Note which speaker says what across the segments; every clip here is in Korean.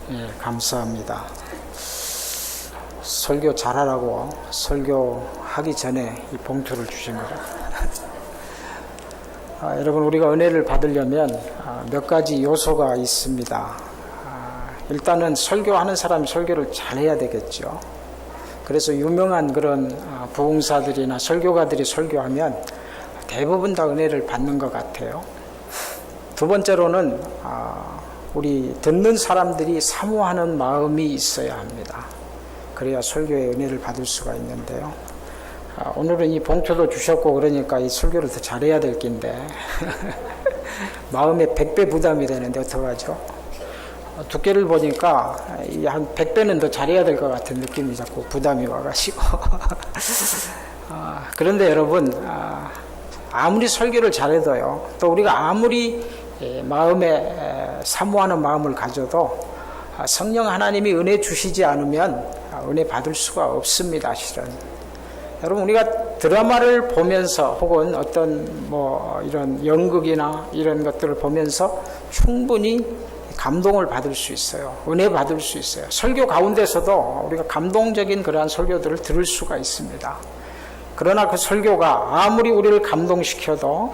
Speaker 1: 예, 감사합니다. 설교 잘하라고 설교하기 전에 이 봉투를 주신 거죠. 여러분, 우리가 은혜를 받으려면 몇 가지 요소가 있습니다. 일단은 설교하는 사람이 설교를 잘해야 되겠죠. 그래서 유명한 그런 부흥사들이나 설교가들이 설교하면 대부분 다 은혜를 받는 것 같아요. 두 번째로는 우리 듣는 사람들이 사모하는 마음이 있어야 합니다. 그래야 설교의 은혜를 받을 수가 있는데요. 오늘은 이 봉투도 주셨고 그러니까 이 설교를 더 잘해야 될 낀데 마음에 100배 부담이 되는데 어떡하죠? 두께를 보니까 한 100배는 더 잘해야 될 것 같은 느낌이 자꾸 부담이 와가지고 그런데 여러분, 아무리 설교를 잘해도요, 또 우리가 아무리 마음에 사모하는 마음을 가져도 성령 하나님이 은혜 주시지 않으면 은혜 받을 수가 없습니다. 실은 여러분, 우리가 드라마를 보면서 혹은 어떤 이런 연극이나 이런 것들을 보면서 충분히 감동을 받을 수 있어요. 은혜 받을 수 있어요. 설교 가운데서도 우리가 감동적인 그러한 설교들을 들을 수가 있습니다. 그러나 그 설교가 아무리 우리를 감동시켜도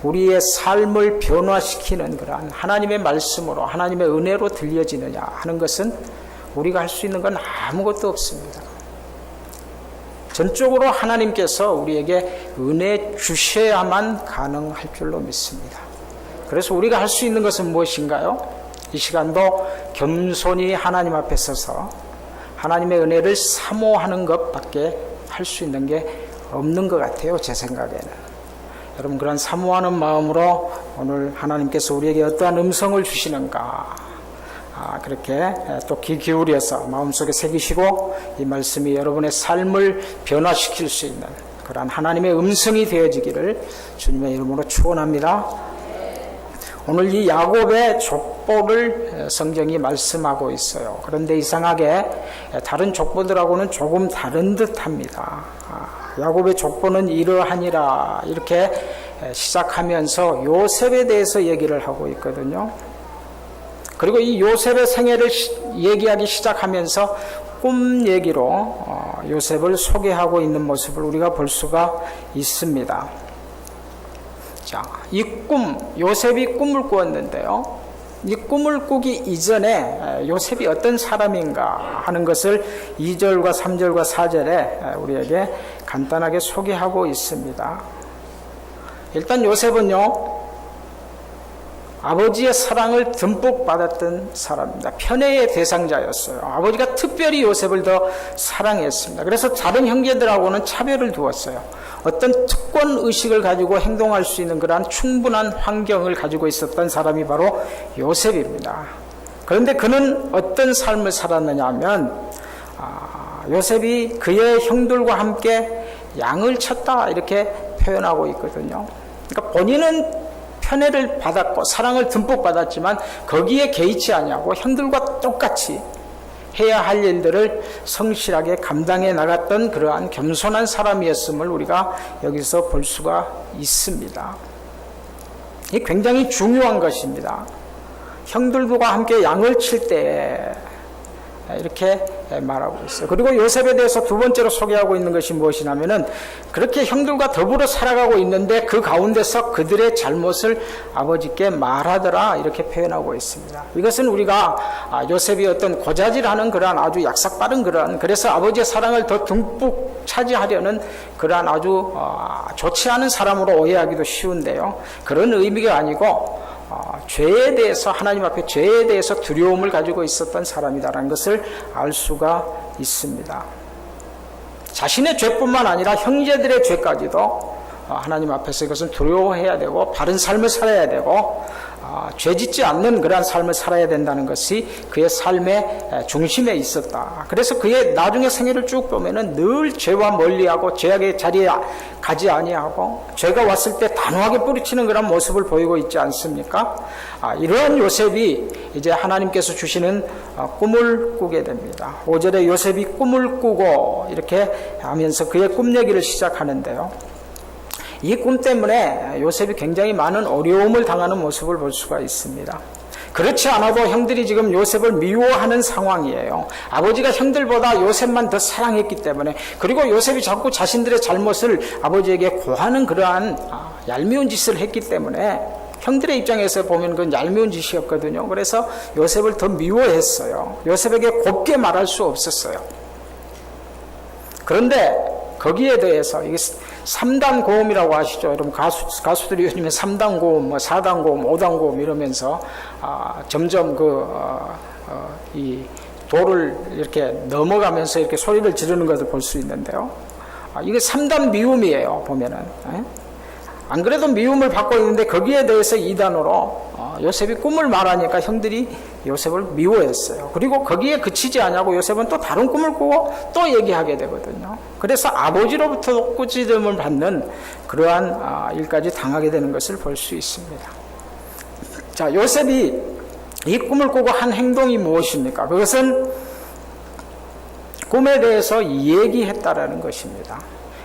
Speaker 1: 우리의 삶을 변화시키는 그러한 하나님의 말씀으로, 하나님의 은혜로 들려지느냐 하는 것은 우리가 할 수 있는 건 아무것도 없습니다. 전적으로 하나님께서 우리에게 은혜 주셔야만 가능할 줄로 믿습니다. 그래서 우리가 할 수 있는 것은 무엇인가요? 이 시간도 겸손히 하나님 앞에 서서 하나님의 은혜를 사모하는 것밖에 할 수 있는 게 없는 것 같아요. 제 생각에는. 여러분, 그런 사모하는 마음으로 오늘 하나님께서 우리에게 어떠한 음성을 주시는가, 그렇게 또 귀 기울여서 마음속에 새기시고 이 말씀이 여러분의 삶을 변화시킬 수 있는 그런 하나님의 음성이 되어지기를 주님의 이름으로 축원합니다. 오늘 이 야곱의 족보를 성경이 말씀하고 있어요. 그런데 이상하게 다른 족보들하고는 조금 다른 듯합니다. 야곱의 족보는 이러하니라 이렇게 시작하면서 요셉에 대해서 얘기를 하고 있거든요. 그리고 이 요셉의 생애를 얘기하기 시작하면서 꿈 얘기로 요셉을 소개하고 있는 모습을 우리가 볼 수가 있습니다. 자, 이 꿈, 요셉이 꿈을 꾸었는데요. 이 꿈을 꾸기 이전에 요셉이 어떤 사람인가 하는 것을 2절과 3절과 4절에 우리에게 간단하게 소개하고 있습니다. 일단 요셉은요, 아버지의 사랑을 듬뿍 받았던 사람입니다. 편애의 대상자였어요. 아버지가 특별히 요셉을 더 사랑했습니다. 그래서 다른 형제들하고는 차별을 두었어요. 어떤 특권 의식을 가지고 행동할 수 있는 그러한 충분한 환경을 가지고 있었던 사람이 바로 요셉입니다. 그런데 그는 어떤 삶을 살았느냐 하면 요셉이 그의 형들과 함께 양을 쳤다 이렇게 표현하고 있거든요. 그러니까 본인은 편애를 받았고 사랑을 듬뿍 받았지만 거기에 개의치 아니하고 형들과 똑같이 해야 할 일들을 성실하게 감당해 나갔던 그러한 겸손한 사람이었음을 우리가 여기서 볼 수가 있습니다. 이게 굉장히 중요한 것입니다. 형들과 함께 양을 칠 때 이렇게 말하고 있어요. 그리고 요셉에 대해서 두 번째로 소개하고 있는 것이 무엇이냐면은 그렇게 형들과 더불어 살아가고 있는데 그 가운데서 그들의 잘못을 아버지께 말하더라 이렇게 표현하고 있습니다. 이것은 우리가 요셉이 어떤 고자질하는 그러한 아주 약삭빠른 그러한, 그래서 아버지의 사랑을 더 듬뿍 차지하려는 그러한 아주 좋지 않은 사람으로 오해하기도 쉬운데요. 그런 의미가 아니고 죄에 대해서, 하나님 앞에 죄에 대해서 두려움을 가지고 있었던 사람이다라는 것을 알 수가 있습니다. 자신의 죄뿐만 아니라 형제들의 죄까지도 하나님 앞에서 이것은 두려워해야 되고 바른 삶을 살아야 되고 죄 짓지 않는 그러한 삶을 살아야 된다는 것이 그의 삶의 중심에 있었다. 그래서 그의 나중의 생애를 쭉 보면은 늘 죄와 멀리하고 죄악의 자리에 가지 아니하고 죄가 왔을 때 단호하게 뿌리치는 그런 모습을 보이고 있지 않습니까? 이러한 요셉이 이제 하나님께서 주시는 꿈을 꾸게 됩니다. 5절에 요셉이 꿈을 꾸고 이렇게 하면서 그의 꿈 얘기를 시작하는데요. 이 꿈 때문에 요셉이 굉장히 많은 어려움을 당하는 모습을 볼 수가 있습니다. 그렇지 않아도 형들이 지금 요셉을 미워하는 상황이에요. 아버지가 형들보다 요셉만 더 사랑했기 때문에, 그리고 요셉이 자꾸 자신들의 잘못을 아버지에게 고하는 그러한 얄미운 짓을 했기 때문에 형들의 입장에서 보면 그건 얄미운 짓이었거든요. 그래서 요셉을 더 미워했어요. 요셉에게 곱게 말할 수 없었어요. 그런데 거기에 대해서 이게 3단 고음이라고 하시죠. 여러분 가수들이 요즘에 3단 고음, 뭐 4단 고음, 5단 고음 이러면서 점점 이 도를 이렇게 넘어가면서 이렇게 소리를 지르는 것을 볼 수 있는데요. 이게 3단 미움이에요. 보면은. 안 그래도 미움을 받고 있는데 거기에 대해서 2단으로 요셉이 꿈을 말하니까 형들이 요셉을 미워했어요. 그리고 거기에 그치지 않냐고 요셉은 또 다른 꿈을 꾸고 또 얘기하게 되거든요. 그래서 아버지로부터 꾸짖음을 받는 그러한 일까지 당하게 되는 것을 볼 수 있습니다. 자, 요셉이 이 꿈을 꾸고 한 행동이 무엇입니까? 그것은 꿈에 대해서 얘기했다라는 것입니다.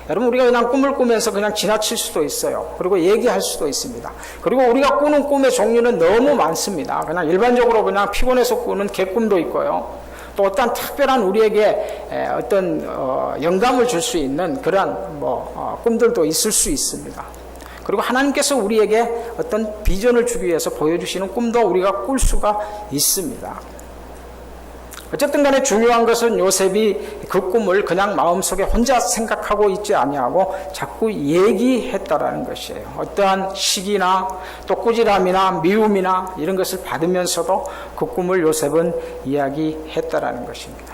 Speaker 1: 여러분, 우리가 그냥 꿈을 꾸면서 그냥 지나칠 수도 있어요. 그리고 얘기할 수도 있습니다. 그리고 우리가 꾸는 꿈의 종류는 너무 많습니다. 그냥 일반적으로 그냥 피곤해서 꾸는 개꿈도 있고요. 또 어떤 특별한 우리에게 어떤 영감을 줄 수 있는 그러한 꿈들도 있을 수 있습니다. 그리고 하나님께서 우리에게 어떤 비전을 주기 위해서 보여주시는 꿈도 우리가 꿀 수가 있습니다. 어쨌든 간에 중요한 것은 요셉이 그 꿈을 그냥 마음속에 혼자 생각하고 있지 아니하고 자꾸 얘기했다라는 것이에요. 어떠한 시기나 또 꾸지람이나 미움이나 이런 것을 받으면서도 그 꿈을 요셉은 이야기했다라는 것입니다.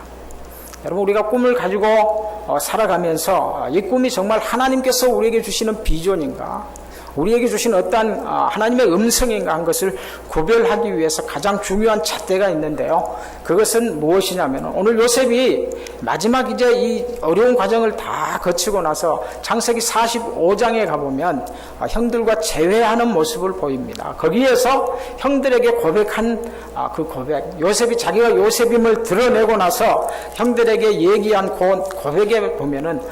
Speaker 1: 여러분, 우리가 꿈을 가지고 살아가면서 이 꿈이 정말 하나님께서 우리에게 주시는 비전인가, 우리에게 주신 어떠한 하나님의 음성인가 한 것을 구별하기 위해서 가장 중요한 잣대가 있는데요. 그것은 무엇이냐면, 오늘 요셉이 마지막 이제 이 어려운 과정을 다 거치고 나서 창세기 45장에 가보면 형들과 재회하는 모습을 보입니다. 거기에서 형들에게 고백한 그 고백, 요셉이 자기가 요셉임을 드러내고 나서 형들에게 얘기한 고백에 보면은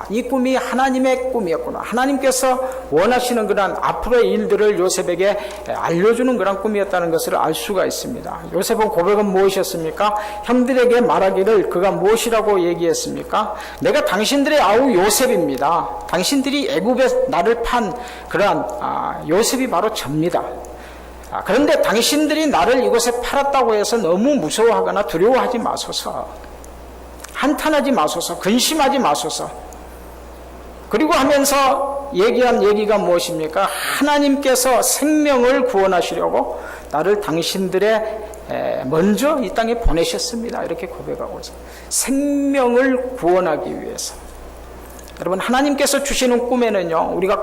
Speaker 1: 이 꿈이 하나님의 꿈이었구나, 하나님께서 원하시는 그런 앞으로의 일들을 요셉에게 알려주는 그런 꿈이었다는 것을 알 수가 있습니다. 요셉의 고백은 무엇이었습니까? 형들에게 말하기를 그가 무엇이라고 얘기했습니까? 내가 당신들의 아우 요셉입니다. 당신들이 애굽에 나를 판 그러한 요셉이 바로 접니다. 그런데 당신들이 나를 이곳에 팔았다고 해서 너무 무서워하거나 두려워하지 마소서, 한탄하지 마소서, 근심하지 마소서. 그리고 하면서 얘기한 얘기가 무엇입니까? 하나님께서 생명을 구원하시려고 나를 당신들의 먼저 이 땅에 보내셨습니다. 이렇게 고백하고 있어요. 생명을 구원하기 위해서. 여러분, 하나님께서 주시는 꿈에는요, 우리가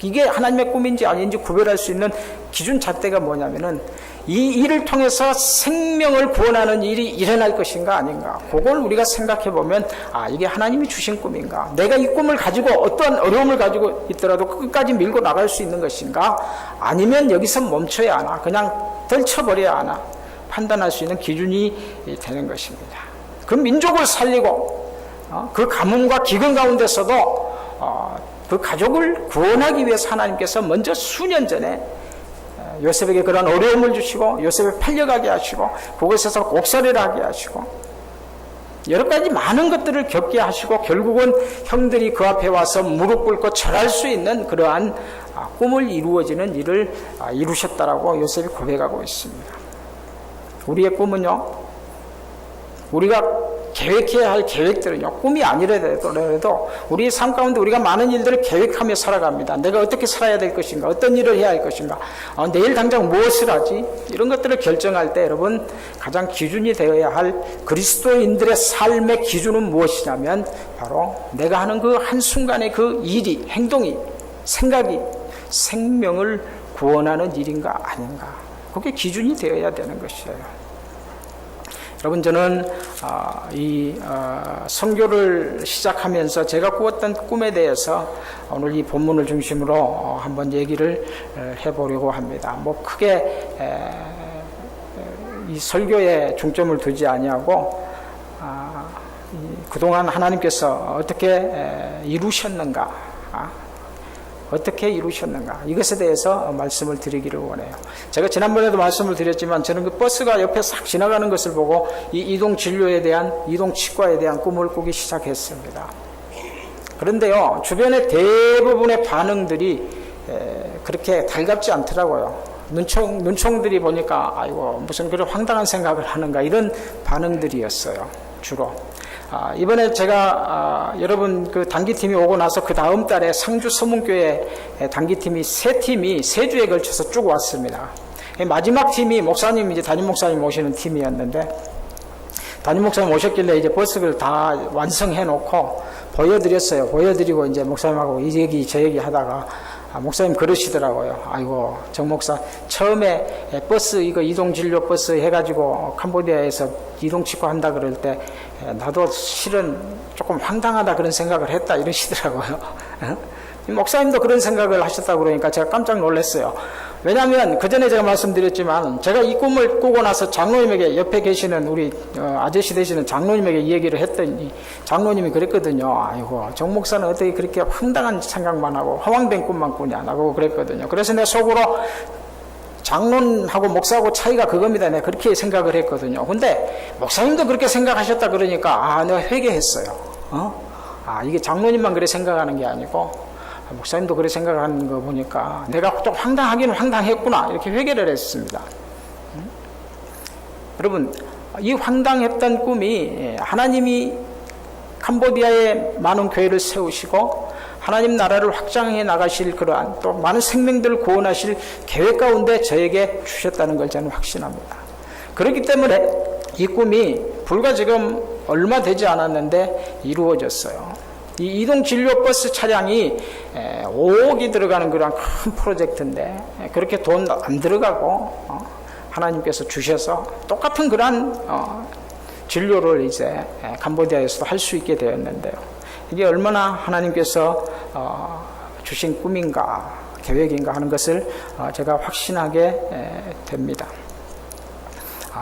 Speaker 1: 이게 하나님의 꿈인지 아닌지 구별할 수 있는 기준 잣대가 뭐냐면은 이 일을 통해서 생명을 구원하는 일이 일어날 것인가 아닌가, 그걸 우리가 생각해 보면 이게 하나님이 주신 꿈인가, 내가 이 꿈을 가지고 어떠한 어려움을 가지고 있더라도 끝까지 밀고 나갈 수 있는 것인가, 아니면 여기서 멈춰야 하나, 그냥 덜쳐버려야 하나 판단할 수 있는 기준이 되는 것입니다. 그 민족을 살리고 그 가뭄과 기근 가운데서도 그 가족을 구원하기 위해서 하나님께서 먼저 수년 전에 요셉에게 그런 어려움을 주시고 요셉을 팔려가게 하시고 그곳에서 옥살이를 하게 하시고 여러 가지 많은 것들을 겪게 하시고 결국은 형들이 그 앞에 와서 무릎 꿇고 절할 수 있는 그러한 꿈을 이루어지는 일을 이루셨다라고 요셉이 고백하고 있습니다. 우리의 꿈은요, 우리가 계획해야 할 계획들은요, 꿈이 아니더라도 우리의 삶 가운데 우리가 많은 일들을 계획하며 살아갑니다. 내가 어떻게 살아야 될 것인가, 어떤 일을 해야 할 것인가, 내일 당장 무엇을 하지, 이런 것들을 결정할 때 여러분 가장 기준이 되어야 할 그리스도인들의 삶의 기준은 무엇이냐면 바로 내가 하는 그 한순간의 그 일이, 행동이, 생각이 생명을 구원하는 일인가 아닌가, 그게 기준이 되어야 되는 것이에요. 여러분, 저는 이 선교를 시작하면서 제가 꾸었던 꿈에 대해서 오늘 이 본문을 중심으로 한번 얘기를 해보려고 합니다. 크게 이 설교에 중점을 두지 아니하고 그동안 하나님께서 어떻게 이루셨는가, 어떻게 이루셨는가, 이것에 대해서 말씀을 드리기를 원해요. 제가 지난번에도 말씀을 드렸지만 저는 그 버스가 옆에 싹 지나가는 것을 보고 이 이동 진료에 대한, 이동 치과에 대한 꿈을 꾸기 시작했습니다. 그런데요, 주변의 대부분의 반응들이 그렇게 달갑지 않더라고요. 눈총들이 보니까 아이고 무슨 그런 황당한 생각을 하는가, 이런 반응들이었어요, 주로. 이번에 제가 여러분 그 단기팀이 오고 나서 그 다음 달에 상주 서문교회 단기팀이 세 팀이 3주에 걸쳐서 쭉 왔습니다. 마지막 팀이 목사님, 이제 담임 목사님 오시는 팀이었는데, 담임 목사님 오셨길래 이제 버스를 다 완성해 놓고 보여드렸어요. 보여드리고 이제 목사님하고 이 얘기 저 얘기 하다가 목사님 그러시더라고요. 아이고 정 목사, 처음에 버스 이거 이동진료 버스 해가지고 캄보디아에서 이동치과 한다 그럴 때 나도 실은 조금 황당하다 그런 생각을 했다, 이러시더라고요. 목사님도 그런 생각을 하셨다고 그러니까 제가 깜짝 놀랐어요. 왜냐하면 그 전에 제가 말씀드렸지만 제가 이 꿈을 꾸고 나서 장로님에게, 옆에 계시는 우리 아저씨 되시는 장로님에게 이 얘기를 했더니 장로님이 그랬거든요. 아이고 정 목사는 어떻게 그렇게 황당한 생각만 하고 허황된 꿈만 꾸냐, 라고 그랬거든요. 그래서 내 속으로 장로하고 목사하고 차이가 그겁니다, 내가 그렇게 생각을 했거든요. 근데 목사님도 그렇게 생각하셨다 그러니까 내가 회개했어요. 이게 장로님만 그래 생각하는 게 아니고 목사님도 그래 생각하는 거 보니까 내가 좀 황당하기는 황당했구나, 이렇게 회개를 했습니다. 여러분, 이 황당했던 꿈이 하나님이 캄보디아에 많은 교회를 세우시고 하나님 나라를 확장해 나가실 그러한 또 많은 생명들을 구원하실 계획 가운데 저에게 주셨다는 걸 저는 확신합니다. 그렇기 때문에 이 꿈이 불과 지금 얼마 되지 않았는데 이루어졌어요. 이 이동진료버스 차량이 5억이 들어가는 그런 큰 프로젝트인데 그렇게 돈 안 들어가고 하나님께서 주셔서 똑같은 그런 진료를 이제 캄보디아에서도 할 수 있게 되었는데요. 이게 얼마나 하나님께서 주신 꿈인가, 계획인가 하는 것을 제가 확신하게 됩니다.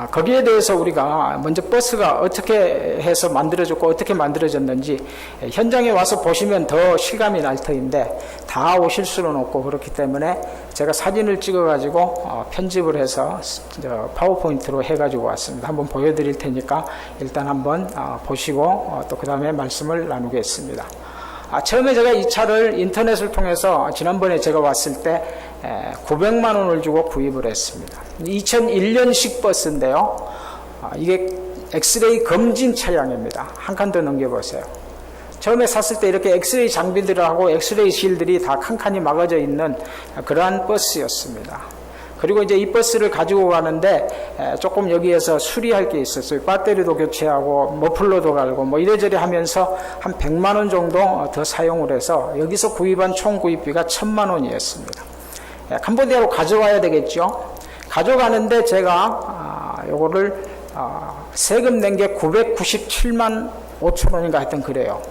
Speaker 1: 거기에 대해서 우리가 먼저 버스가 어떻게 해서 만들어졌고 어떻게 만들어졌는지 현장에 와서 보시면 더 실감이 날 터인데 다 오실 수는 없고, 그렇기 때문에 제가 사진을 찍어 가지고 편집을 해서 파워포인트로 해 가지고 왔습니다. 한번 보여드릴 테니까 일단 한번 보시고 또 그 다음에 말씀을 나누겠습니다. 처음에 제가 이 차를 인터넷을 통해서 지난번에 제가 왔을 때 900만 원을 주고 구입을 했습니다. 2001년식 버스인데요. 이게 엑스레이 검진 차량입니다. 한 칸 더 넘겨보세요. 처음에 샀을 때 이렇게 엑스레이 장비들하고 엑스레이 실들이 다 칸칸이 막아져 있는 그러한 버스였습니다. 그리고 이제 이 버스를 가지고 가는데 조금 여기에서 수리할 게 있었어요. 배터리도 교체하고 머플러도 갈고 뭐 이래저래 하면서 한 100만 원 정도 더 사용을 해서 여기서 구입한 총 구입비가 1000만 원이었습니다. 캄보디아로 가져와야 되겠죠. 가져가는데 제가 요거를 세금 낸 게 997만 5천 원인가 하여튼 그래요.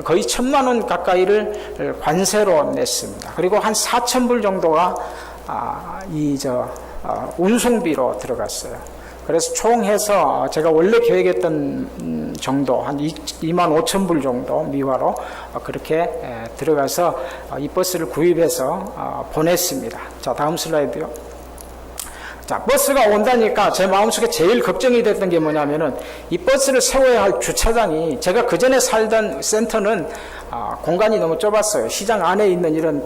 Speaker 1: 거의 1000만 원 가까이를 관세로 냈습니다. 그리고 한 4,000불 정도가 운송비로 들어갔어요. 그래서 총 해서 제가 원래 계획했던 정도 한 25,000불 정도 미화로 그렇게 들어가서 이 버스를 구입해서 보냈습니다. 자, 다음 슬라이드요. 자, 버스가 온다니까 제 마음속에 제일 걱정이 됐던 게 뭐냐면은 이 버스를 세워야 할 주차장이, 제가 그 전에 살던 센터는 공간이 너무 좁았어요. 시장 안에 있는 이런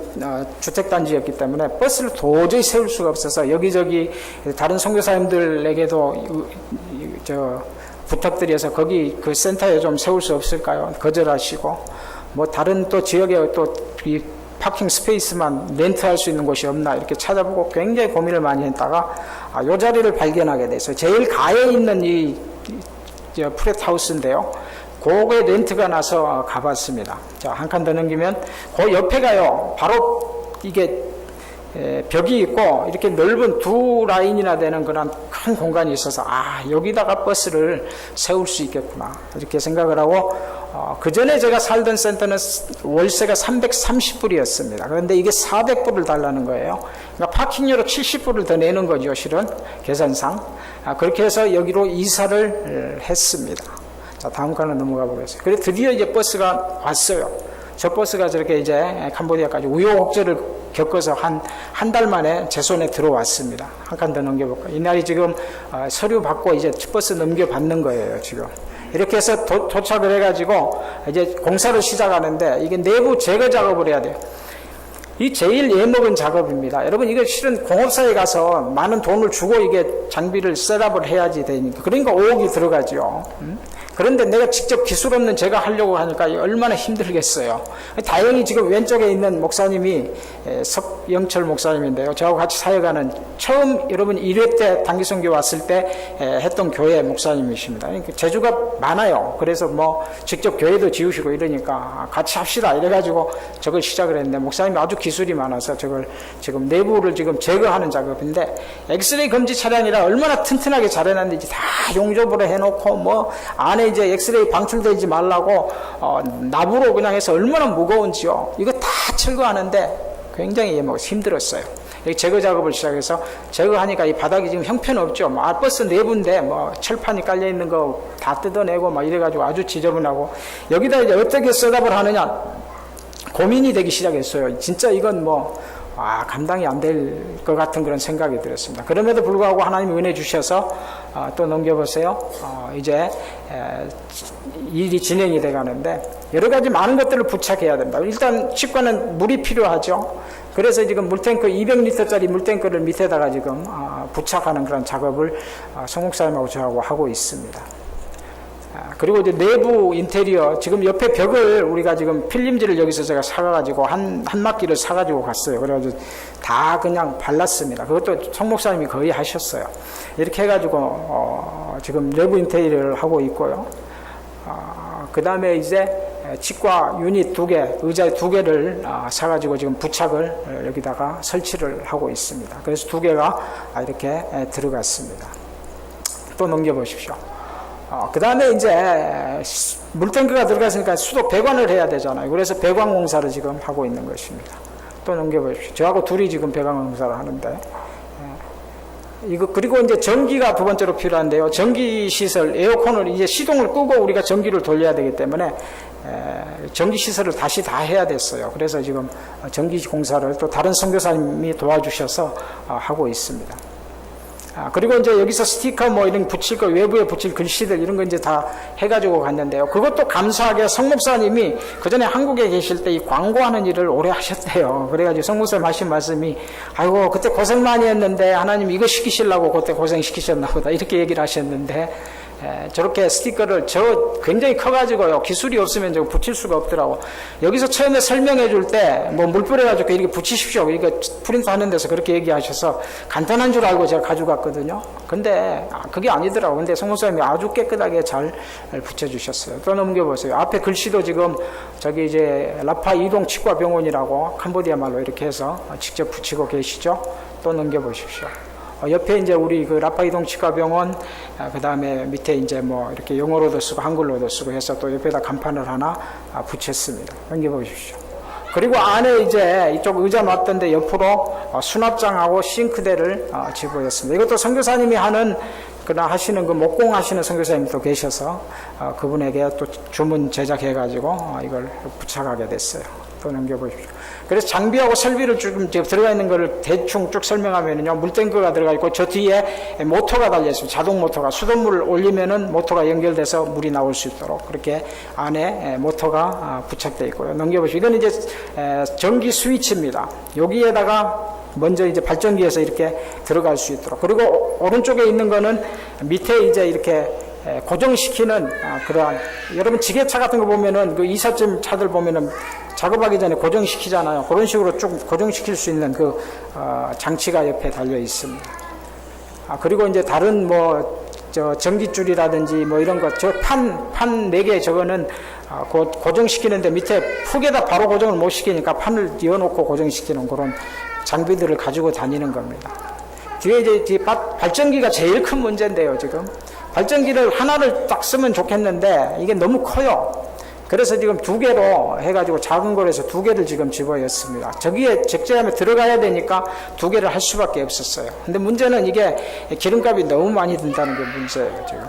Speaker 1: 주택단지였기 때문에 버스를 도저히 세울 수가 없어서 여기저기 다른 선교사님들에게도 부탁드려서 거기 그 센터에 좀 세울 수 없을까요? 거절하시고, 뭐 다른 또 지역에 또 이 파킹 스페이스만 렌트할 수 있는 곳이 없나 이렇게 찾아보고 굉장히 고민을 많이 했다가 이 자리를 발견하게 됐어요. 제일 가에 있는 이 프렛하우스인데요. 그거에 렌트가 나서 가봤습니다. 자, 한 칸 더 넘기면 그 옆에가요. 바로 이게 벽이 있고 이렇게 넓은 2라인이나 되는 그런 큰 공간이 있어서 여기다가 버스를 세울 수 있겠구나 이렇게 생각을 하고, 그 전에 제가 살던 센터는 월세가 330불이었습니다. 그런데 이게 400불을 달라는 거예요. 그러니까 파킹료로 70불을 더 내는 거죠, 실은 계산상. 그렇게 해서 여기로 이사를 했습니다. 자, 다음 칸으로 넘어가 보겠습니다. 그래서 드디어 이제 버스가 왔어요. 저 버스가 저렇게 이제 캄보디아까지 우여곡절을 겪어서 한 달 만에 제 손에 들어왔습니다. 한 칸 더 넘겨볼까요? 이날이 지금 서류 받고 이제 버스 넘겨받는 거예요, 지금. 이렇게 해서 도착을 해가지고 이제 공사를 시작하는데 이게 내부 제거 작업을 해야 돼요. 이 제일 예먹은 작업입니다. 여러분, 이거 실은 공업사에 가서 많은 돈을 주고 이게 장비를 셋업을 해야지 되니까. 그러니까 5억이 들어가죠. 그런데 내가 직접 기술 없는 제가 하려고 하니까 얼마나 힘들겠어요. 다행히 지금 왼쪽에 있는 목사님이 석영철 목사님인데요. 저하고 같이 사역하는 처음 여러분 1회 때 단기선교 왔을 때 했던 교회 목사님이십니다. 재주가 많아요. 그래서 뭐 직접 교회도 지으시고 이러니까 같이 합시다 이래가지고 저걸 시작을 했는데 목사님이 아주 기술이 많아서 저걸 지금 내부를 지금 제거하는 작업인데 엑스레이 검지 차량이라 얼마나 튼튼하게 잘 해놨는지 다 용접으로 해놓고 뭐 안에 이제 엑스레이 방출되지 말라고 나무로 그냥 해서 얼마나 무거운지요. 이거 다 철거하는데 굉장히 힘들었어요. 여기 제거 작업을 시작해서 제거하니까 이 바닥이 지금 형편없죠. 버스 내부인데 뭐 철판이 깔려 있는 거 다 뜯어내고 막 이래가지고 아주 지저분하고 여기다 이제 어떻게 셋업을 하느냐 고민이 되기 시작했어요. 진짜 이건 뭐 감당이 안 될 것 같은 그런 생각이 들었습니다. 그럼에도 불구하고 하나님이 은혜 주셔서 또 넘겨보세요. 이제 일이 진행이 돼 가는데 여러 가지 많은 것들을 부착해야 된다. 일단 치과는 물이 필요하죠. 그래서 지금 물탱크 200리터짜리 물탱크를 밑에다가 지금 부착하는 그런 작업을 성목사님하고 저하고 하고 있습니다. 그리고 이제 내부 인테리어, 지금 옆에 벽을 우리가 지금 필름지를 여기서 제가 사가지고 한 막기를 사가지고 갔어요. 그래가지고 다 그냥 발랐습니다. 그것도 성목사님이 거의 하셨어요. 이렇게 해가지고 지금 내부 인테리어를 하고 있고요. 그 다음에 이제 치과 유닛 2개, 의자 2개를 사가지고 지금 부착을 여기다가 설치를 하고 있습니다. 그래서 2개가 이렇게 들어갔습니다. 또 넘겨보십시오. 그 다음에 이제 물탱크가 들어갔으니까 수도 배관을 해야 되잖아요. 그래서 배관 공사를 지금 하고 있는 것입니다. 또 넘겨보십시오. 저하고 둘이 지금 배관 공사를 하는데 이거 그리고 이제 전기가 두 번째로 필요한데요. 전기 시설, 에어컨을 이제 시동을 끄고 우리가 전기를 돌려야 되기 때문에 전기 시설을 다시 다 해야 됐어요. 그래서 지금 전기 공사를 또 다른 선교사님이 도와주셔서 하고 있습니다. 그리고 이제 여기서 스티커 뭐 이런 붙일 거, 외부에 붙일 글씨들 이런 거 이제 다 해가지고 갔는데요. 그것도 감사하게 성목사님이 그 전에 한국에 계실 때 이 광고하는 일을 오래 하셨대요. 그래가지고 성목사님 하신 말씀이 아이고 그때 고생 많이 했는데 하나님 이거 시키시려고 그때 고생 시키셨나 보다 이렇게 얘기를 하셨는데 저렇게 스티커를 굉장히 커가지고요. 기술이 없으면 저거 붙일 수가 없더라고. 여기서 처음에 설명해 줄 때 뭐 물 뿌려가지고 이렇게 붙이십시오. 이거 프린트 하는 데서 그렇게 얘기하셔서 간단한 줄 알고 제가 가져갔거든요. 근데 그게 아니더라고. 근데 성목사님이 아주 깨끗하게 잘 붙여주셨어요. 또 넘겨보세요. 앞에 글씨도 지금 저기 이제 라파 이동 치과병원이라고 캄보디아 말로 이렇게 해서 직접 붙이고 계시죠. 또 넘겨보십시오. 옆에 이제 우리 그 라파 이동 치과병원, 그 다음에 밑에 이제 뭐 이렇게 영어로도 쓰고 한글로도 쓰고 해서 또 옆에다 간판을 하나 붙였습니다. 넘겨보십시오. 그리고 안에 이제 이쪽 의자 놨던데 옆으로 수납장하고 싱크대를 집어였습니다. 이것도 선교사님이 하시는 그 목공 하시는 선교사님도 계셔서 그분에게 또 주문 제작해가지고 이걸 부착하게 됐어요. 또 넘겨보십시오. 그래서 장비하고 설비를 지금 들어가 있는 거를 대충 쭉 설명하면요. 물탱크가 들어가 있고 저 뒤에 모터가 달려 있습니다. 자동 모터가 수돗물을 올리면은 모터가 연결돼서 물이 나올 수 있도록 그렇게 안에 모터가 부착되어 있고요. 넘겨보시죠. 이건 이제 전기 스위치입니다. 여기에다가 먼저 이제 발전기에서 이렇게 들어갈 수 있도록. 그리고 오른쪽에 있는 거는 밑에 이제 이렇게 고정시키는 그러한, 여러분 지게차 같은 거 보면은 그 이삿짐 차들 보면은 작업하기 전에 고정시키잖아요. 그런 식으로 쭉 고정시킬 수 있는 그 장치가 옆에 달려 있습니다. 그리고 이제 다른 뭐 전기줄이라든지 뭐 이런 거, 저 판 4개 저거는 고정시키는데 밑에 푹에다 바로 고정을 못 시키니까 판을 띄워놓고 고정시키는 그런 장비들을 가지고 다니는 겁니다. 뒤에 이제 발전기가 제일 큰 문제인데요, 지금. 발전기를 하나를 딱 쓰면 좋겠는데 이게 너무 커요. 그래서 지금 2개로 해가지고 작은 거에서 2개를 지금 집어였습니다. 저기에 적재함에 들어가야 되니까 2개를 할 수밖에 없었어요. 근데 문제는 이게 기름값이 너무 많이 든다는 게 문제예요, 지금.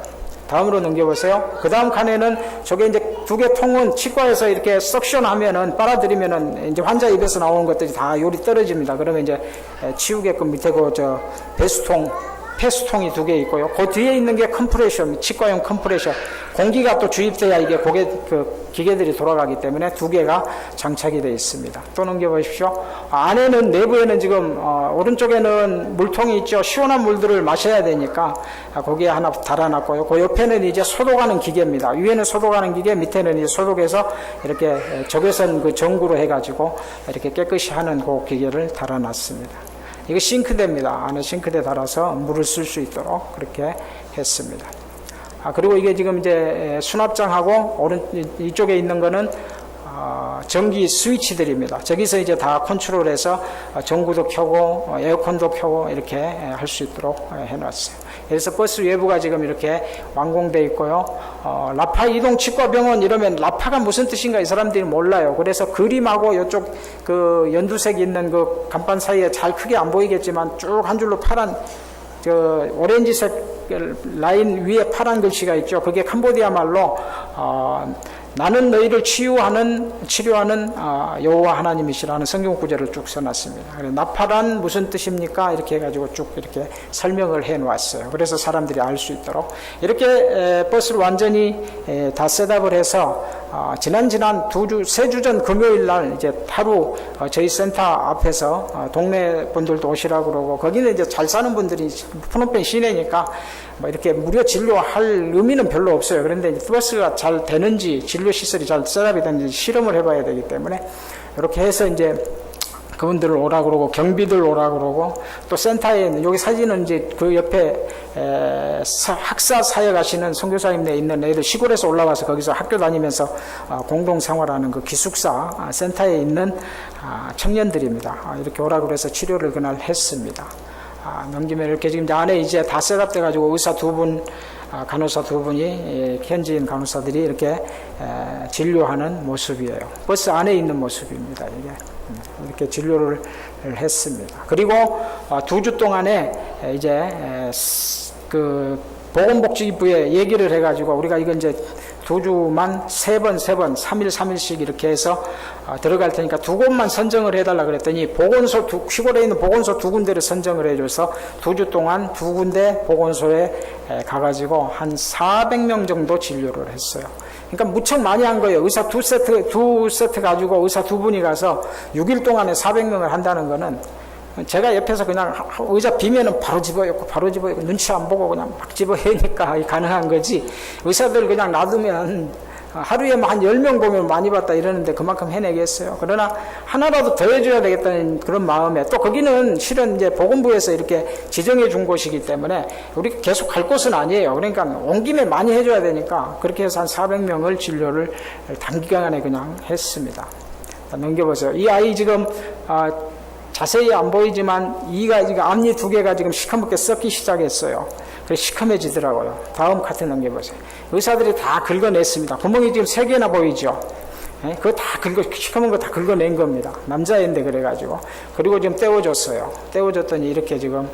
Speaker 1: 다음으로 넘겨보세요. 그 다음 칸에는 저게 이제 두 개 통은 치과에서 이렇게 석션 하면은 빨아들이면은 이제 환자 입에서 나오는 것들이 다 요리 떨어집니다. 그러면 이제 치우게끔 밑에 폐수통이 두 개 있고요. 그 뒤에 있는 게 컴프레셔, 치과용 컴프레셔. 공기가 또 주입돼야 이게 기계들이 돌아가기 때문에 두 개가 장착이 되어 있습니다. 또 넘겨보십시오. 안에는, 내부에는 지금, 오른쪽에는 물통이 있죠. 시원한 물들을 마셔야 되니까, 거기에 하나 달아놨고요. 그 옆에는 이제 소독하는 기계입니다. 위에는 소독하는 기계, 밑에는 이제 소독해서 이렇게 적외선 그 전구로 해가지고 이렇게 깨끗이 하는 그 기계를 달아놨습니다. 이거 싱크대입니다. 안에 싱크대 달아서 물을 쓸 수 있도록 그렇게 했습니다. 그리고 이게 지금 이제 수납장하고 이쪽에 있는 거는 전기 스위치들입니다. 저기서 이제 다 컨트롤해서 전구도 켜고 에어컨도 켜고 이렇게 할 수 있도록 해놨어요. 그래서 버스 외부가 지금 이렇게 완공되어 있고요. 라파 이동 치과병원 이러면 라파가 무슨 뜻인가 이 사람들이 몰라요. 그래서 그림하고 이쪽 그 연두색 있는 그 간판 사이에 잘 크게 안 보이겠지만 쭉 한 줄로 파란 오렌지색 라인 위에 파란 글씨가 있죠. 그게 캄보디아 말로 나는 너희를 치료하는 여호와 하나님이시라는 성경 구절을 쭉 써놨습니다. 나팔란 무슨 뜻입니까? 이렇게 해가지고 쭉 이렇게 설명을 해놓았어요. 그래서 사람들이 알 수 있도록 이렇게 버스를 완전히 다 셋업을 해서 지난 3주 전 금요일 날 이제 하루 저희 센터 앞에서 동네 분들도 오시라고 그러고 거기는 이제 잘 사는 분들이 프놈펜 시내니까 뭐 이렇게 무료 진료할 의미는 별로 없어요. 그런데 버스가 잘 되는지 진료 시설이 잘 셋업이 되는지 실험을 해봐야 되기 때문에 이렇게 해서 이제 그분들을 오라 그러고 경비들 오라 그러고 또 센터에 있는 여기 사진은 이제 그 옆에 학사 사역 하시는 선교사님네 있는 애들 시골에서 올라와서 거기서 학교 다니면서 공동 생활하는 그 기숙사 센터에 있는 청년들입니다. 이렇게 오라 그래서 치료를 그날 했습니다. 넘기면 이렇게 지금 안에 이제 다 셋업돼 가지고 의사 두 분, 간호사 두 분이 현지인 간호사들이 이렇게 진료하는 모습이에요. 버스 안에 있는 모습입니다. 이게 이렇게 진료를 했습니다. 그리고 2주 동안에 이제 그 보건복지부에 얘기를 해가지고 우리가 이건 이제 2주만 3번, 3일씩 이렇게 해서 들어갈 테니까 2곳만 선정을 해달라 그랬더니 시골에 있는 보건소 2군데를 선정을 해줘서 2주 동안 2군데 보건소에 가가지고 한 400명 정도 진료를 했어요. 그러니까 무척 많이 한 거예요. 의사 두 세트 가지고 의사 2분이 가서 6일 동안에 400명을 한다는 거는 제가 옆에서 그냥 의자 비면은 바로 집어였고 눈치 안 보고 그냥 막 집어해니까 가능한 거지. 의사들 그냥 놔두면 하루에 뭐 한 10명 보면 많이 봤다 이러는데 그만큼 해내겠어요. 그러나 하나라도 더 해줘야 되겠다는 그런 마음에 또 거기는 실은 이제 보건부에서 이렇게 지정해 준 곳이기 때문에 우리 계속 갈 곳은 아니에요. 그러니까 온 김에 많이 해줘야 되니까 그렇게 해서 한 400명을 진료를 단기간에 그냥 했습니다. 넘겨보세요. 이 아이 지금 자세히 안 보이지만 이가 지금 앞니 2개가 지금 시커멓게 썩기 시작했어요. 그래서 시커매지더라고요. 다음 카트 넘겨보세요. 의사들이 다 긁어냈습니다. 구멍이 지금 3개나 보이죠? 그거 다 시커먼 거 다 긁어낸 겁니다. 남자인데 그래가지고. 그리고 지금 떼어줬어요. 떼어줬더니 이렇게 지금,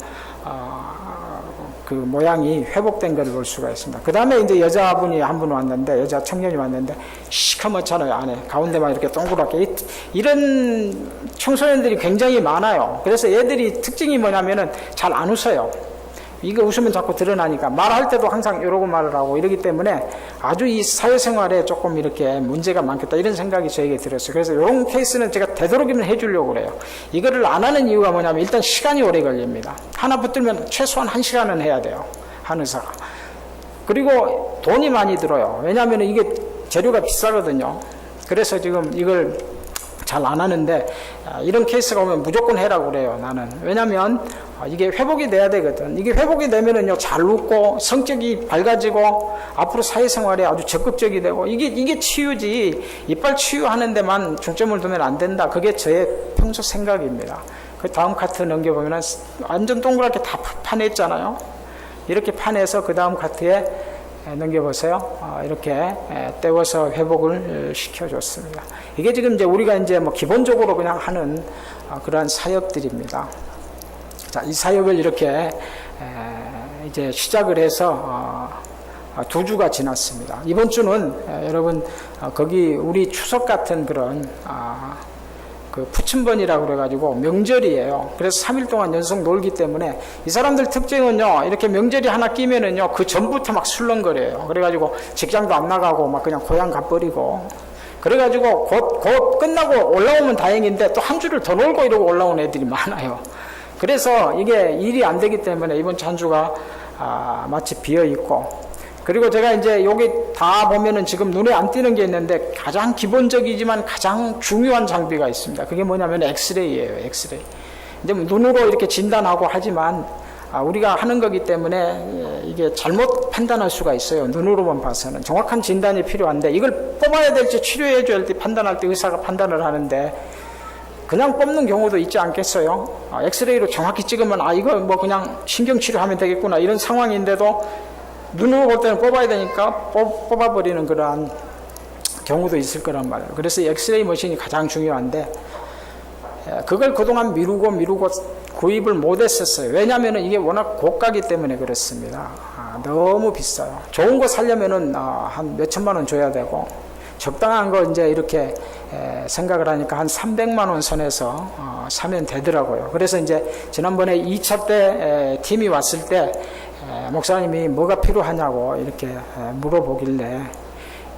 Speaker 1: 그 모양이 회복된 걸 볼 수가 있습니다. 그 다음에 이제 여자분이 한 분 왔는데, 여자 청년이 왔는데, 시커멓잖아요, 안에. 가운데만 이렇게 동그랗게. 이런 청소년들이 굉장히 많아요. 그래서 얘들이 특징이 뭐냐면은 잘 안 웃어요. 이거 웃으면 자꾸 드러나니까 말할 때도 항상 이러고 말을 하고 이러기 때문에 아주 이 사회생활에 조금 이렇게 문제가 많겠다 이런 생각이 저에게 들었어요. 그래서 이런 케이스는 제가 되도록이면 해주려고 그래요. 이거를 안 하는 이유가 뭐냐면 일단 시간이 오래 걸립니다. 하나 붙들면 최소한 1시간은 해야 돼요. 한 의사가. 그리고 돈이 많이 들어요. 왜냐하면 이게 재료가 비싸거든요. 그래서 지금 이걸 잘 안 하는데 이런 케이스가 오면 무조건 해라고 그래요. 나는. 왜냐하면 이게 회복이 돼야 되거든. 이게 회복이 되면은요 잘 웃고 성격이 밝아지고 앞으로 사회생활에 아주 적극적이 되고 이게 치유지. 이빨 치유하는 데만 중점을 두면 안 된다. 그게 저의 평소 생각입니다. 그 다음 카트 넘겨보면은 완전 동그랗게 다 파냈잖아요. 이렇게 파내서 그 다음 카트에 넘겨보세요. 이렇게 떼워서 회복을 시켜줬습니다. 이게 지금 이제 우리가 이제 뭐 기본적으로 그냥 하는 그러한 사역들입니다. 자, 이 사역을 이렇게 이제 시작을 해서 2주가 지났습니다. 이번 주는 여러분 거기 우리 추석 같은 그런 그 푸춘번이라고 그래가지고 명절이에요. 그래서 3일 동안 연속 놀기 때문에 이 사람들 특징은요, 이렇게 명절이 하나 끼면은요, 그 전부터 막 술렁거려요. 그래가지고 직장도 안 나가고 막 그냥 고향 가버리고, 그래가지고 곧 끝나고 올라오면 다행인데 또 한 주를 더 놀고 이러고 올라온 애들이 많아요. 그래서 이게 일이 안 되기 때문에 이번 주 한 주가 마치 비어 있고, 그리고 제가 이제 여기 다 보면은 지금 눈에 안 띄는 게 있는데 가장 기본적이지만 가장 중요한 장비가 있습니다. 그게 뭐냐면 엑스레이예요. 엑스레이. 이제 눈으로 이렇게 진단하고 하지만 우리가 하는 거기 때문에 이게 잘못 판단할 수가 있어요. 눈으로만 봐서는 정확한 진단이 필요한데 이걸 뽑아야 될지 치료해 줘야 될지 판단할 때 의사가 판단을 하는데 그냥 뽑는 경우도 있지 않겠어요? 엑스레이로 정확히 찍으면 이거 뭐 그냥 신경치료하면 되겠구나 이런 상황인데도 눈으로 볼 때는 뽑아야 되니까 뽑아버리는 그러한 경우도 있을 거란 말이에요. 그래서 이 엑스레이 머신이 가장 중요한데 그걸 그동안 미루고 구입을 못했었어요. 왜냐하면 이게 워낙 고가기 때문에 그렇습니다. 너무 비싸요. 좋은 거 사려면은 한 몇천만 원 줘야 되고 적당한 거 이제 이렇게 생각을 하니까 한 300만 원 선에서 사면 되더라고요. 그래서 이제 지난번에 2차 때 팀이 왔을 때 목사님이 뭐가 필요하냐고 이렇게 물어보길래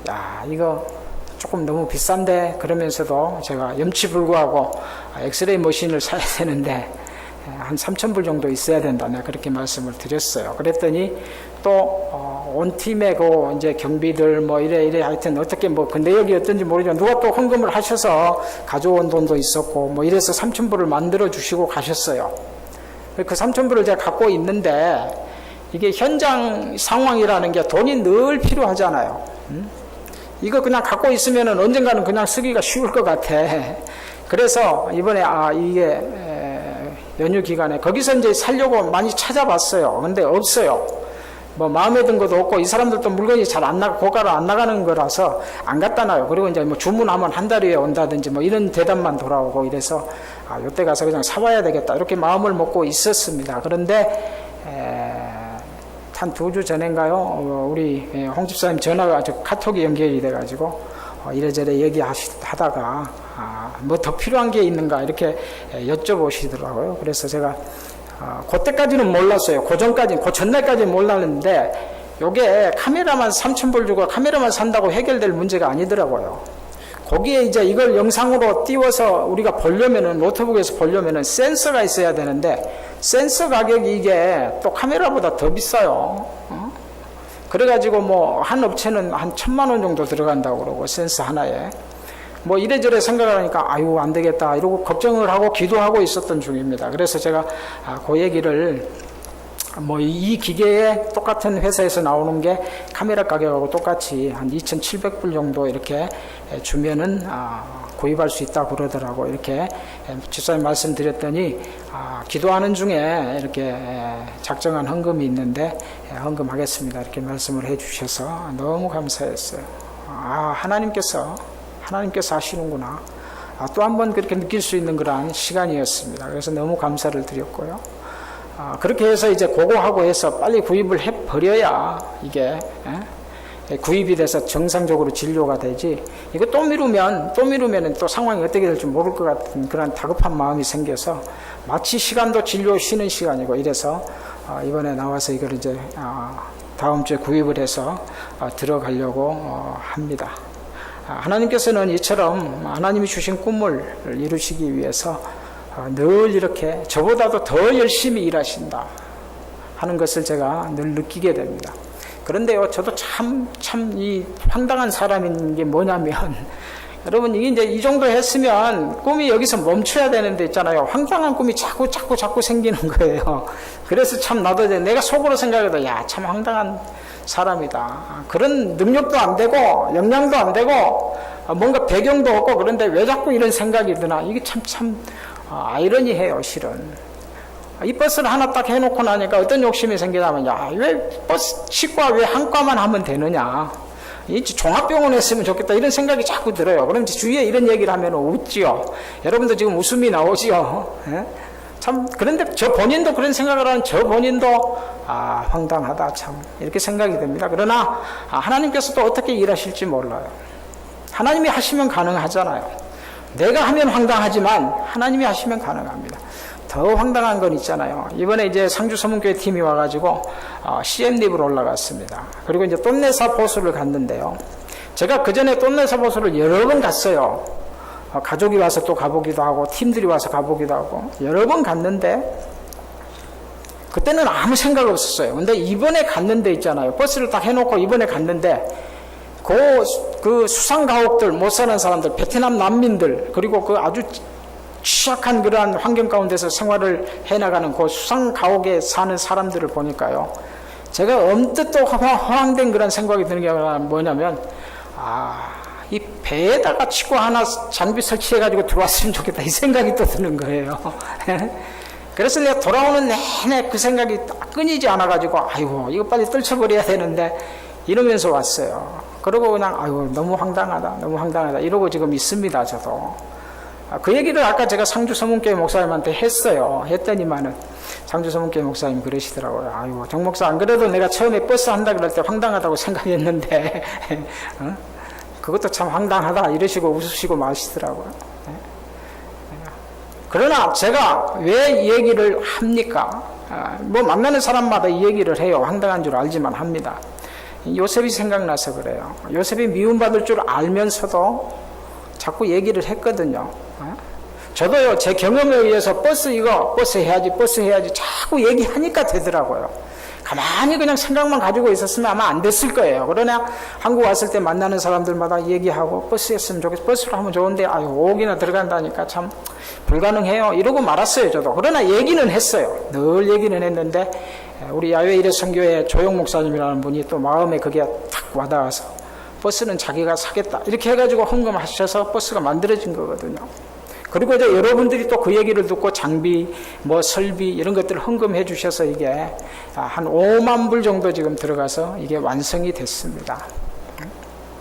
Speaker 1: 야 이거 조금 너무 비싼데 그러면서도 제가 염치불구하고 엑스레이 머신을 사야 되는데 한 3,000불 정도 있어야 된다 내가 그렇게 말씀을 드렸어요. 그랬더니 또 온 팀의 그 이제 경비들 뭐 이래 하여튼 어떻게 뭐 그 내역이 어떤지 모르지만 누가 또 헌금을 하셔서 가져온 돈도 있었고 뭐 이래서 3,000불을 만들어 주시고 가셨어요. 그 3,000불을 제가 갖고 있는데 이게 현장 상황이라는 게 돈이 늘 필요하잖아요. 이거 그냥 갖고 있으면은 언젠가는 그냥 쓰기가 쉬울 것 같아. 그래서 이번에 이게 연휴 기간에 거기서 이제 살려고 많이 찾아봤어요. 근데 없어요. 뭐 마음에 든 것도 없고 이 사람들도 물건이 잘 안 나가 고가로 안 나가는 거라서 안 갖다 놔요. 그리고 이제 뭐 주문하면 한 달 후에 온다든지 뭐 이런 대답만 돌아오고 이래서 요때 가서 그냥 사와야 되겠다 이렇게 마음을 먹고 있었습니다. 그런데 한 2주 전인가요? 우리 홍 집사님 전화가 카톡이 연결이 돼가지고 이래저래 얘기하다가 뭐 더 필요한 게 있는가 이렇게 여쭤보시더라고요. 그래서 제가 그때까지는 몰랐어요. 그 전날까지는 몰랐는데 요게 카메라만 3,000불 주고 카메라만 산다고 해결될 문제가 아니더라고요. 거기에 이제 이걸 영상으로 띄워서 우리가 보려면은 노트북에서 보려면은 센서가 있어야 되는데 센서 가격이 이게 또 카메라보다 더 비싸요. 그래가지고 뭐 한 업체는 한 1,000만 원 정도 들어간다고 그러고 센서 하나에 뭐 이래저래 생각을 하니까 아유 안 되겠다 이러고 걱정을 하고 기도하고 있었던 중입니다. 그래서 제가 그 얘기를 뭐 이 기계에 똑같은 회사에서 나오는 게 카메라 가격하고 똑같이 한 2,700불 정도 이렇게 주면은 구입할 수 있다고 그러더라고. 이렇게 집사님 말씀드렸더니 기도하는 중에 이렇게 작정한 헌금이 있는데 헌금하겠습니다 이렇게 말씀을 해주셔서 너무 감사했어요. 하나님께서 하시는구나. 또 한 번 그렇게 느낄 수 있는 그러한 시간이었습니다. 그래서 너무 감사를 드렸고요. 그렇게 해서 이제 그거하고 해서 빨리 구입을 해버려야 이게 구입이 돼서 정상적으로 진료가 되지. 이거 또 미루면 또 상황이 어떻게 될지 모를 것 같은 그런 다급한 마음이 생겨서 마치 시간도 진료 쉬는 시간이고 이래서 이번에 나와서 이걸 이제 다음 주에 구입을 해서 들어가려고 합니다. 하나님께서는 이처럼 하나님이 주신 꿈을 이루시기 위해서 늘 이렇게 저보다도 더 열심히 일하신다 하는 것을 제가 늘 느끼게 됩니다. 그런데요, 저도 참 이 황당한 사람인 게 뭐냐면, 여러분, 이게 이제 이 정도 했으면 꿈이 여기서 멈춰야 되는데 있잖아요. 황당한 꿈이 자꾸 생기는 거예요. 그래서 참 나도 이제 내가 속으로 생각해도, 야, 참 황당한 사람이다. 그런 능력도 안 되고, 역량도 안 되고, 뭔가 배경도 없고, 그런데 왜 자꾸 이런 생각이 드나. 이게 참, 아이러니해요, 실은. 이 버스를 하나 딱 해놓고 나니까 어떤 욕심이 생기냐면, 야, 왜 버스 치과 왜 한 과만 하면 되느냐. 이 종합병원 했으면 좋겠다. 이런 생각이 자꾸 들어요. 그럼 주위에 이런 얘기를 하면 웃지요. 여러분도 지금 웃음이 나오지요. 예? 참, 그런데 저 본인도 그런 생각을 하는 저 본인도, 황당하다, 참. 이렇게 생각이 됩니다. 그러나, 하나님께서 또 어떻게 일하실지 몰라요. 하나님이 하시면 가능하잖아요. 내가 하면 황당하지만, 하나님이 하시면 가능합니다. 더 황당한 건 있잖아요. 이번에 이제 상주 서문교회 팀이 와가지고, CM립으로 올라갔습니다. 그리고 이제 똠네사 보수를 갔는데요. 제가 그 전에 똠네사 보수를 여러 번 갔어요. 가족이 와서 또 가보기도 하고 팀들이 와서 가보기도 하고 여러 번 갔는데 그때는 아무 생각 없었어요. 근데 이번에 갔는데 있잖아요. 버스를 딱 해놓고 이번에 갔는데 그 수상가옥들 못 사는 사람들, 베트남 난민들, 그리고 그 아주 취약한 그러한 환경 가운데서 생활을 해나가는 그 수상가옥에 사는 사람들을 보니까요. 제가 언뜻 또 허황된 그런 생각이 드는 게 뭐냐면 이 배에다가 치고 하나 장비 설치해가지고 들어왔으면 좋겠다 이 생각이 또 드는 거예요. 그래서 내가 돌아오는 내내 그 생각이 끊이지 않아가지고 아이고 이거 빨리 떨쳐버려야 되는데 이러면서 왔어요. 그러고 그냥 아이고 너무 황당하다 이러고 지금 있습니다. 저도 그 얘기를 아까 제가 상주 서문교회 목사님한테 했어요. 했더니만은 상주 서문교회 목사님 그러시더라고요. 아이고 정 목사 안 그래도 내가 처음에 버스 한다 그럴 때 황당하다고 생각했는데 그것도 참 황당하다 이러시고 웃으시고 마시더라고요. 그러나 제가 왜 이 얘기를 합니까? 뭐 만나는 사람마다 이 얘기를 해요. 황당한 줄 알지만 합니다. 요셉이 생각나서 그래요. 요셉이 미움받을 줄 알면서도 자꾸 얘기를 했거든요. 저도요, 제 경험에 의해서 버스 해야지 자꾸 얘기하니까 되더라고요. 가만히 그냥 생각만 가지고 있었으면 아마 안 됐을 거예요. 그러나 한국 왔을 때 만나는 사람들마다 얘기하고 버스 했으면 좋겠어. 버스로 하면 좋은데 5억이나 들어간다니까 참 불가능해요. 이러고 말았어요. 저도. 그러나 얘기는 했어요. 늘 얘기는 했는데 우리 야외 일회성교회 조용 목사님이라는 분이 또 마음에 그게 탁 와닿아서 버스는 자기가 사겠다 이렇게 해가지고 헌금하셔서 버스가 만들어진 거거든요. 그리고 이제 여러분들이 또 그 얘기를 듣고 장비, 설비 이런 것들을 헌금해 주셔서 이게 한 5만 불 정도 지금 들어가서 이게 완성이 됐습니다.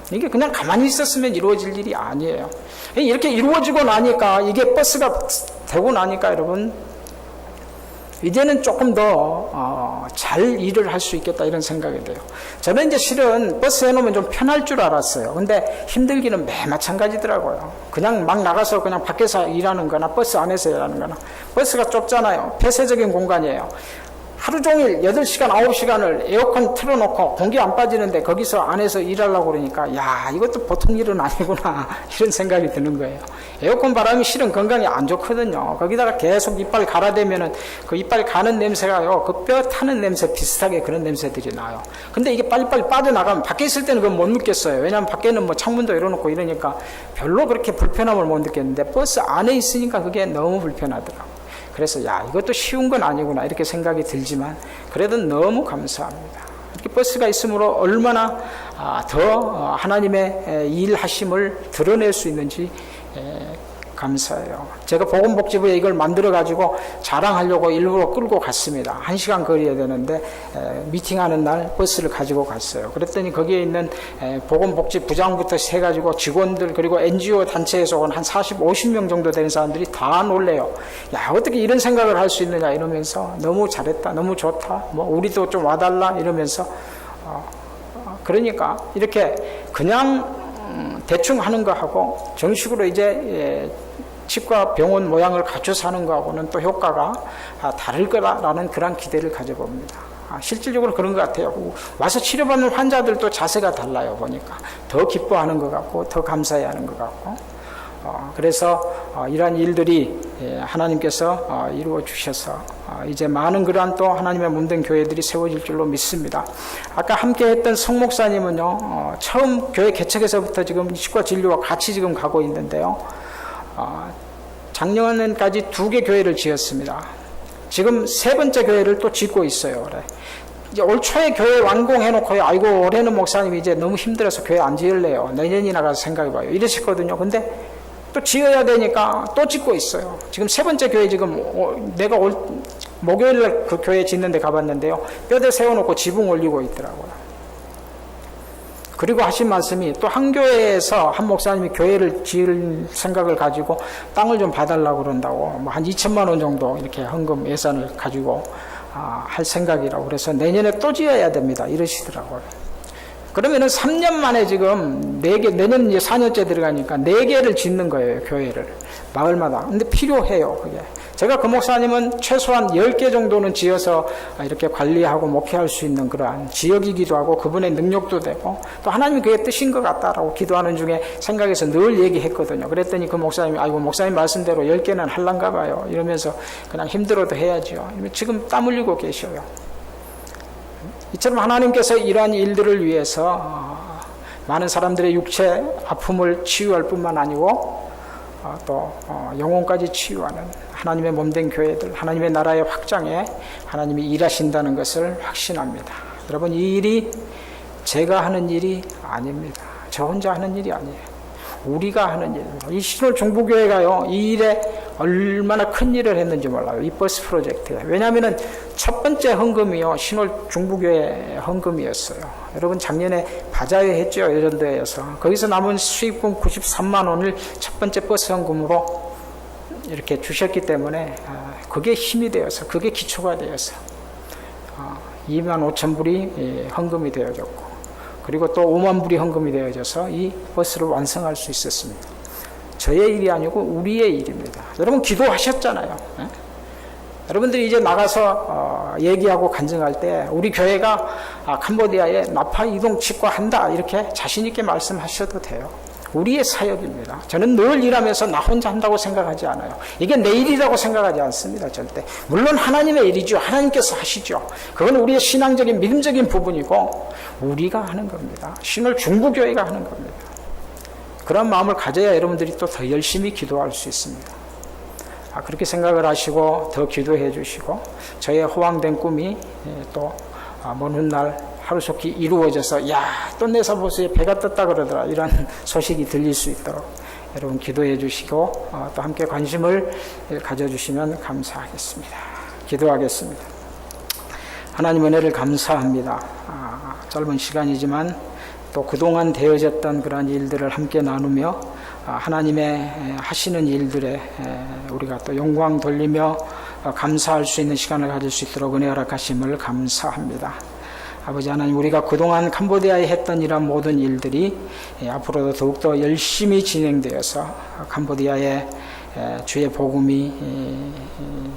Speaker 1: 이게 그냥 가만히 있었으면 이루어질 일이 아니에요. 이렇게 이루어지고 나니까 이게 버스가 되고 나니까 여러분 이제는 조금 더 잘 일을 할 수 있겠다 이런 생각이 돼요. 저는 이제 실은 버스 해놓으면 좀 편할 줄 알았어요. 근데 힘들기는 매 마찬가지더라고요. 그냥 막 나가서 그냥 밖에서 일하는 거나 버스 안에서 일하는 거나 버스가 좁잖아요. 폐쇄적인 공간이에요. 하루 종일 8시간, 9시간을 에어컨 틀어놓고 공기 안 빠지는데 거기서 안에서 일하려고 그러니까 야 이것도 보통 일은 아니구나 이런 생각이 드는 거예요. 에어컨 바람이 실은 건강에 안 좋거든요. 거기다가 계속 이빨 갈아대면은 그 이빨 가는 냄새가요 그 뼈 타는 냄새 비슷하게 그런 냄새들이 나요. 근데 이게 빨리빨리 빠져나가면 밖에 있을 때는 그건 못 느꼈어요. 왜냐하면 밖에는 뭐 창문도 열어놓고 이러니까 별로 그렇게 불편함을 못 느꼈는데 버스 안에 있으니까 그게 너무 불편하더라고요. 그래서 이것도 쉬운 건 아니구나 이렇게 생각이 들지만 그래도 너무 감사합니다. 이렇게 버스가 있으므로 얼마나 더 하나님의 일하심을 드러낼 수 있는지 감사해요. 제가 보건복지부에 이걸 만들어가지고 자랑하려고 일부러 끌고 갔습니다. 1시간 거리에 되는데 미팅하는 날 버스를 가지고 갔어요. 그랬더니 거기에 있는 보건복지부장부터 해가지고 직원들 그리고 NGO 단체에서 온 한 40, 50명 정도 되는 사람들이 다 놀래요. 야 어떻게 이런 생각을 할 수 있느냐 이러면서 너무 잘했다 너무 좋다 우리도 좀 와달라 이러면서 그러니까 이렇게 그냥 대충 하는 거하고 정식으로 이제 치과 병원 모양을 갖춰서 하는 거하고는 또 효과가 다를 거라는 그런 기대를 가져봅니다. 실질적으로 그런 것 같아요. 와서 치료받는 환자들도 자세가 달라요. 보니까 더 기뻐하는 것 같고 더 감사해하는 것 같고 그래서 이러한 일들이 하나님께서 이루어 주셔서 이제 많은 그러한 또 하나님의 몸된 교회들이 세워질 줄로 믿습니다. 아까 함께 했던 성 목사님은요 처음 교회 개척에서부터 지금 치과 진료와 같이 지금 가고 있는데요 작년까지 2개 교회를 지었습니다. 지금 3번째 교회를 또 짓고 있어요. 그래. 이제 올 초에 교회 완공해놓고 아이고 올해는 목사님이 이제 너무 힘들어서 교회 안 지을래요. 내년이나 가서 생각해봐요. 이러셨거든요. 근데 또 지어야 되니까 또 짓고 있어요. 지금 3번째 교회 지금 내가 목요일날 그 교회 짓는데 가봤는데요. 뼈대 세워놓고 지붕 올리고 있더라고요. 그리고 하신 말씀이 또 한 교회에서 한 목사님이 교회를 지을 생각을 가지고 땅을 좀 봐달라고 그런다고 뭐 한 2천만 원 정도 이렇게 헌금 예산을 가지고 할 생각이라고 그래서 내년에 또 지어야 됩니다. 이러시더라고요. 그러면은 3년 만에 지금 4개, 내년 이제 4년째 들어가니까 4개를 짓는 거예요, 교회를. 마을마다. 근데 필요해요, 그게. 제가 그 목사님은 최소한 10개 정도는 지어서 이렇게 관리하고 목회할 수 있는 그러한 지역이기도 하고 그분의 능력도 되고 또 하나님이 그게 뜻인 것 같다라고 기도하는 중에 생각해서 늘 얘기했거든요. 그랬더니 그 목사님이 아이고, 목사님 말씀대로 10개는 할란가 봐요. 이러면서 그냥 힘들어도 해야죠. 지금 땀 흘리고 계셔요. 이처럼 하나님께서 이러한 일들을 위해서 많은 사람들의 육체 아픔을 치유할 뿐만 아니고 또 영혼까지 치유하는 하나님의 몸된 교회들, 하나님의 나라의 확장에 하나님이 일하신다는 것을 확신합니다. 여러분, 이 일이 제가 하는 일이 아닙니다. 저 혼자 하는 일이 아니에요. 우리가 하는 일입니다. 이 신월 중부교회가요, 이 일에 얼마나 큰 일을 했는지 몰라요. 이 버스 프로젝트에. 왜냐하면 첫 번째 헌금이요, 신월 중부교회 헌금이었어요. 여러분, 작년에 바자회 했죠, 여전도에서. 거기서 남은 수익금 93만 원을 첫 번째 버스 헌금으로 이렇게 주셨기 때문에 그게 힘이 되어서, 그게 기초가 되어서 2만 5천 불이 헌금이 되어졌고, 그리고 또 5만 불이 헌금이 되어져서 이 버스를 완성할 수 있었습니다. 저의 일이 아니고 우리의 일입니다. 여러분, 기도하셨잖아요. 예? 여러분들이 이제 나가서 얘기하고 간증할 때 우리 교회가 캄보디아에 나파 이동 직과한다 이렇게 자신 있게 말씀하셔도 돼요. 우리의 사역입니다. 저는 늘 일하면서 나 혼자 한다고 생각하지 않아요. 이게 내 일이라고 생각하지 않습니다. 절대. 물론 하나님의 일이죠. 하나님께서 하시죠. 그건 우리의 신앙적인 믿음적인 부분이고 우리가 하는 겁니다. 신월 중부교회가 하는 겁니다. 그런 마음을 가져야 여러분들이 또 더 열심히 기도할 수 있습니다. 그렇게 생각을 하시고 더 기도해 주시고 저의 호황된 꿈이 또 먼 훗날 하루속히 이루어져서 또 내 사보수에 배가 떴다 그러더라 이런 소식이 들릴 수 있도록 여러분 기도해 주시고 또 함께 관심을 가져주시면 감사하겠습니다. 기도하겠습니다. 하나님 은혜를 감사합니다. 짧은 시간이지만 또 그동안 되어졌던 그러한 일들을 함께 나누며 하나님의 하시는 일들에 우리가 또 영광 돌리며 감사할 수 있는 시간을 가질 수 있도록 은혜 허락하심을 감사합니다. 아버지 하나님, 우리가 그동안 캄보디아에 했던 이런 모든 일들이 앞으로도 더욱더 열심히 진행되어서 캄보디아에 주의 복음이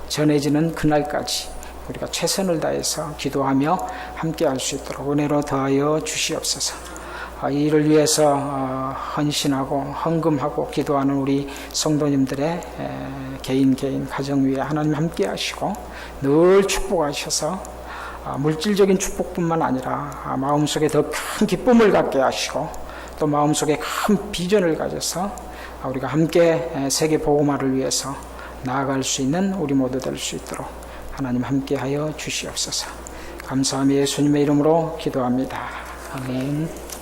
Speaker 1: 전해지는 그날까지 우리가 최선을 다해서 기도하며 함께 할 수 있도록 은혜로 더하여 주시옵소서. 이 일을 위해서 헌신하고 헌금하고 기도하는 우리 성도님들의 개인 가정 위에 하나님 함께 하시고 늘 축복하셔서 물질적인 축복뿐만 아니라 마음속에 더 큰 기쁨을 갖게 하시고 또 마음속에 큰 비전을 가져서 우리가 함께 세계 복음화를 위해서 나아갈 수 있는 우리 모두 될 수 있도록 하나님 함께하여 주시옵소서. 감사하며 예수님의 이름으로 기도합니다. 아멘.